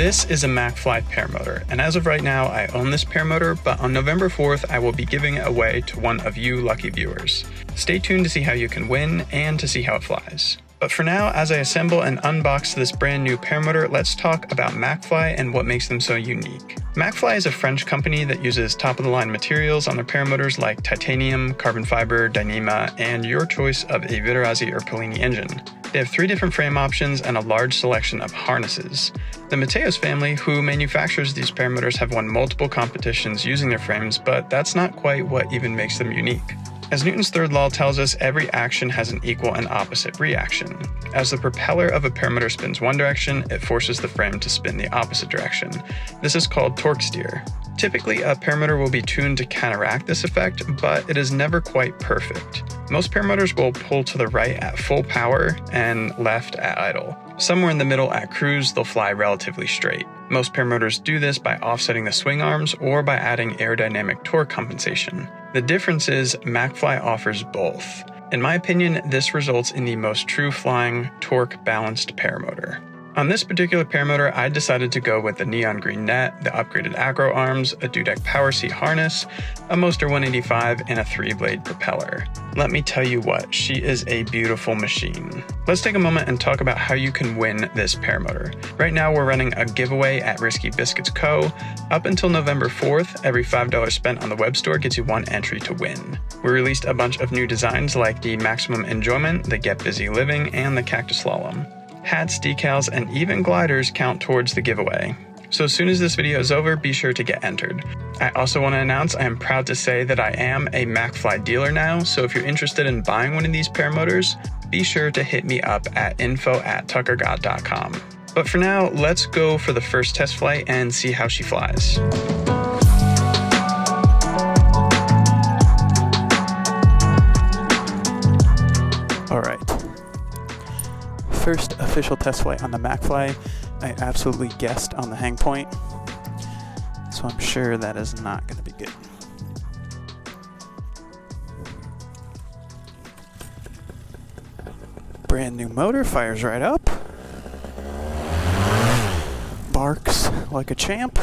This is a MacFly paramotor, and as of right now, I own this paramotor, but on November 4th, I will be giving it away to one of you lucky viewers. Stay tuned to see how you can win and to see how it flies. But for now, as I assemble and unbox this brand new paramotor, let's talk about MacFly and what makes them so unique. MacFly is a French company that uses top-of-the-line materials on their paramotors like titanium, carbon fiber, Dyneema, and your choice of a Vittorazzi or Polini engine. They have 3 different frame options and a large selection of harnesses. The Mateos family, who manufactures these paramotors, have won multiple competitions using their frames, but that's not quite what even makes them unique. As Newton's third law tells us, every action has an equal and opposite reaction. As the propeller of a paramotor spins one direction, it forces the frame to spin the opposite direction. This is called torque steer. Typically, a paramotor will be tuned to counteract this effect, but it is never quite perfect. Most paramotors will pull to the right at full power and left at idle. Somewhere in the middle at cruise, they'll fly relatively straight. Most paramotors do this by offsetting the swing arms or by adding aerodynamic torque compensation. The difference is MacFly offers both. In my opinion, this results in the most true flying, torque-balanced paramotor. On this particular paramotor, I decided to go with the neon green net, the upgraded acro arms, a Dudek power seat harness, a Moster 185, and a 3-blade propeller. Let me tell you what, she is a beautiful machine. Let's take a moment and talk about how you can win this paramotor. Right now, we're running a giveaway at Risky Biscuits Co. Up until November 4th, every $5 spent on the web store gets you 1 entry to win. We released a bunch of new designs like the Maximum Enjoyment, the Get Busy Living, and the Cactus Slalom. Hats, decals, and even gliders count towards the giveaway. So as soon as this video is over, be sure to get entered. I also want to announce I am proud to say that I am a MacFly dealer now, so if you're interested in buying one of these paramotors, be sure to hit me up at info@tuckergott.com. But for now, let's go for the first test flight and see how she flies. Alright. First official test flight on the MacFly. I absolutely guessed on the hang point, so I'm sure that is not going to be good. Brand new motor, fires right up. Barks like a champ.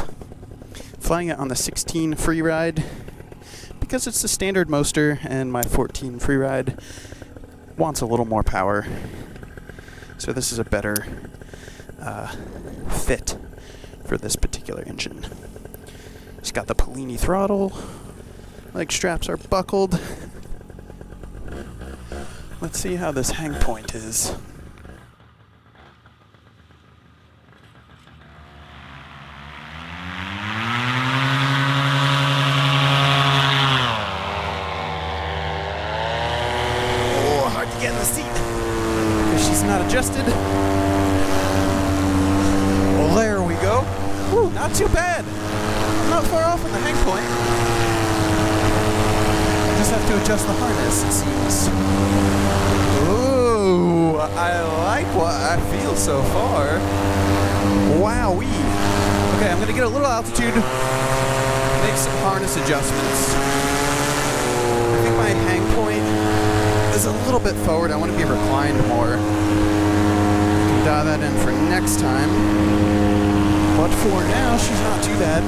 Flying it on the 16 free ride because it's the standard Moster and my 14 free ride wants a little more power. So this is a better fit for this particular engine. It's got the Polini throttle. Leg straps are buckled. Let's see how this hang point is. Oh, hard to get in the seat. She's not adjusted. Well, there we go. Whew, not too bad. Not far off on the hang point. I just have to adjust the harness, it seems. Ooh, I like what I feel so far. Wowee. Okay, I'm gonna get a little altitude, make some harness adjustments. I think my hang point is a little bit forward. I want to be reclined more. Can dial that in for next time. But for now, she's not too bad.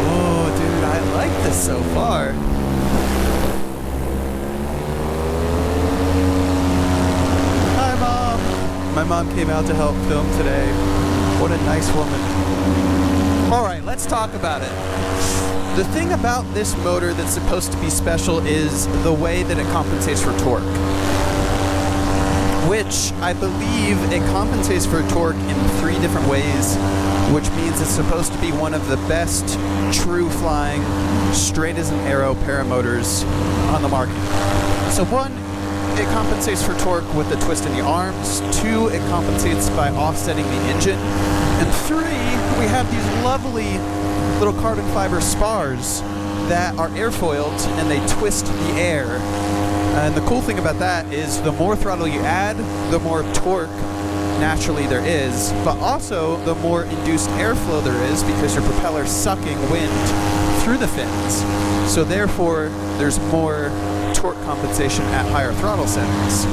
Oh, dude, I like this so far. My mom came out to help film today. What a nice woman. Alright, let's talk about it. The thing about this motor that's supposed to be special is the way that it compensates for torque. Which, I believe, it compensates for torque in 3 different ways, which means it's supposed to be one of the best true flying, straight as an arrow paramotors on the market. So 1, it compensates for torque with the twist in the arms. 2, it compensates by offsetting the engine. And 3, we have these lovely little carbon fiber spars that are airfoiled and they twist the air. And the cool thing about that is the more throttle you add, the more torque naturally there is, but also the more induced airflow there is because your propeller's sucking wind through the fins. So therefore, there's more torque compensation at higher throttle settings.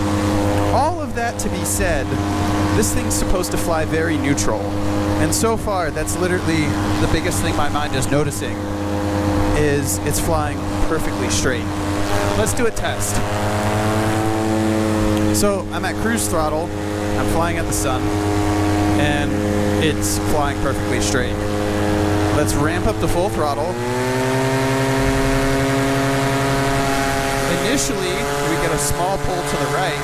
All of that to be said, this thing's supposed to fly very neutral. And so far, that's literally the biggest thing my mind is noticing, is it's flying perfectly straight. Let's do a test. So I'm at cruise throttle, I'm flying at the sun, and it's flying perfectly straight. Let's ramp up to full throttle. Initially, we get a small pull to the right.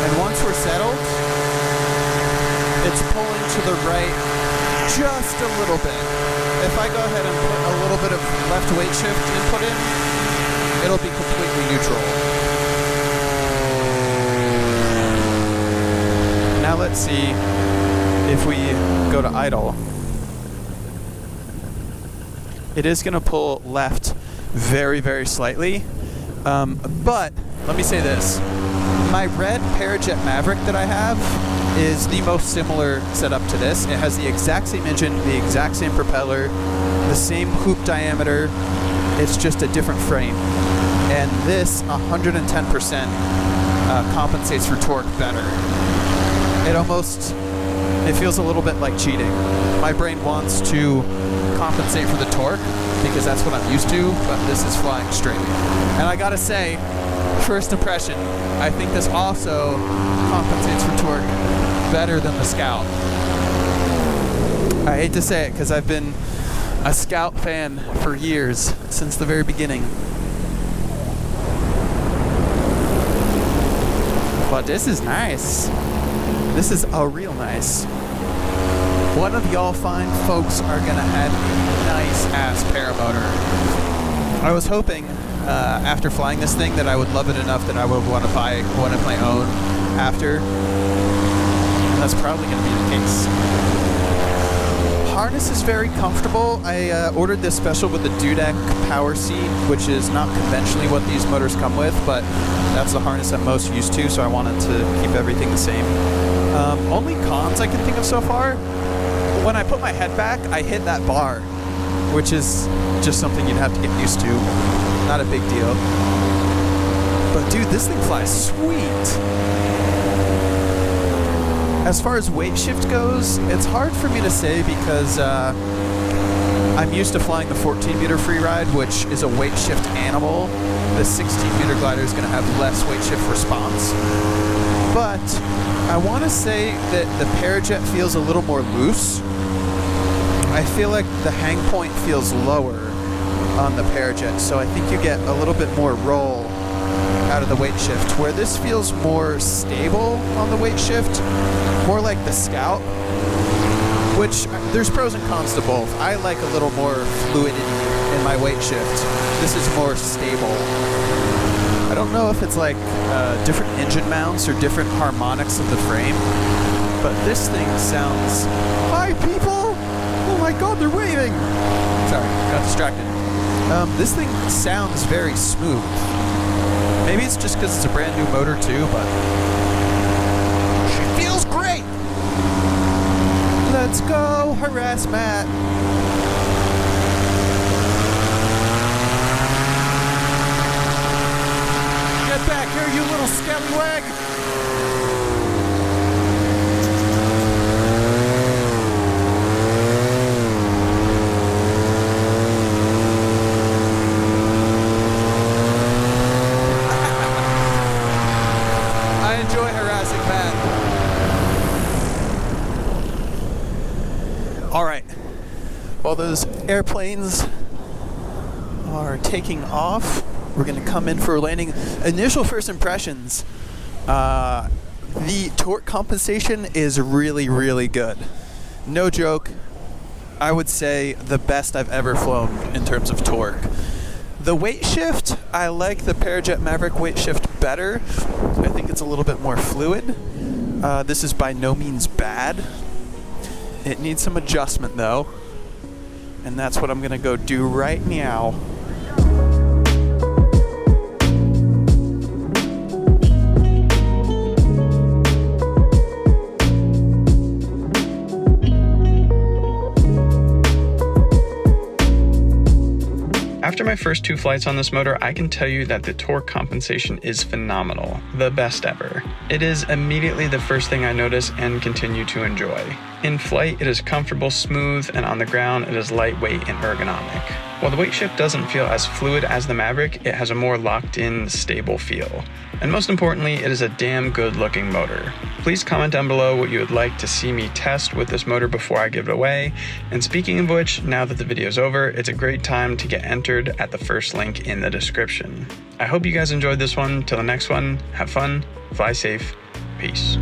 And once we're settled, it's pulling to the right just a little bit. If I go ahead and put a little bit of left weight shift input in, it'll be completely neutral. Now let's see if we go to idle. It is going to pull left very, very slightly. But let me say this. My red Parajet Maverick that I have is the most similar setup to this. It has the exact same engine, the exact same propeller, the same hoop diameter. It's just a different frame. And this 110% compensates for torque better. It feels a little bit like cheating. My brain wants to compensate for the torque because that's what I'm used to, but this is flying straight. And I gotta say, first impression, I think this also compensates for torque better than the Scout. I hate to say it because I've been a Scout fan for years, since the very beginning. But this is nice. This is a real nice. One of y'all fine folks are gonna have a nice ass paramotor. I was hoping after flying this thing that I would love it enough that I would want to buy one of my own after. And that's probably gonna be the case. Harness is very comfortable. I ordered this special with the Dudek power seat, which is not conventionally what these motors come with, but that's the harness I'm most used to, so I wanted to keep everything the same. Only cons I can think of so far, when I put my head back, I hit that bar, which is just something you'd have to get used to. Not a big deal. But dude, this thing flies sweet. As far as weight shift goes, it's hard for me to say because I'm used to flying the 14-meter freeride, which is a weight shift animal. The 16-meter glider is going to have less weight shift response. But I want to say that the Parajet feels a little more loose. I feel like the hang point feels lower on the Parajet, so I think you get a little bit more roll out of the weight shift, where this feels more stable on the weight shift, more like the Scout, which there's pros and cons to both. I like a little more fluidity in my weight shift. This is more stable. I don't know if it's like different engine mounts or different harmonics of the frame, but this thing sounds... Hi, people! Oh my god, they're waving! Sorry, got distracted. This thing sounds very smooth. Maybe it's just because it's a brand new motor too, but she feels great! Let's go harass Matt! Get back here, you little scallywag! I enjoy harassing Matt. Alright. While those airplanes are taking off, we're going to come in for a landing. Initial first impressions. The torque compensation is really, really good. No joke. I would say the best I've ever flown in terms of torque. The weight shift, I like the Parajet Maverick weight shift better. I think it's a little bit more fluid. This is by no means bad. It needs some adjustment though. And that's what I'm going to go do right now. After my first 2 flights on this motor, I can tell you that the torque compensation is phenomenal, the best ever. It is immediately the first thing I notice and continue to enjoy. In flight, it is comfortable, smooth, and on the ground, it is lightweight and ergonomic. While the weight shift doesn't feel as fluid as the Maverick, it has a more locked-in, stable feel. And most importantly, it is a damn good-looking motor. Please comment down below what you would like to see me test with this motor before I give it away. And speaking of which, now that the video is over, it's a great time to get entered at the first link in the description. I hope you guys enjoyed this one. Till the next one, have fun, fly safe, peace.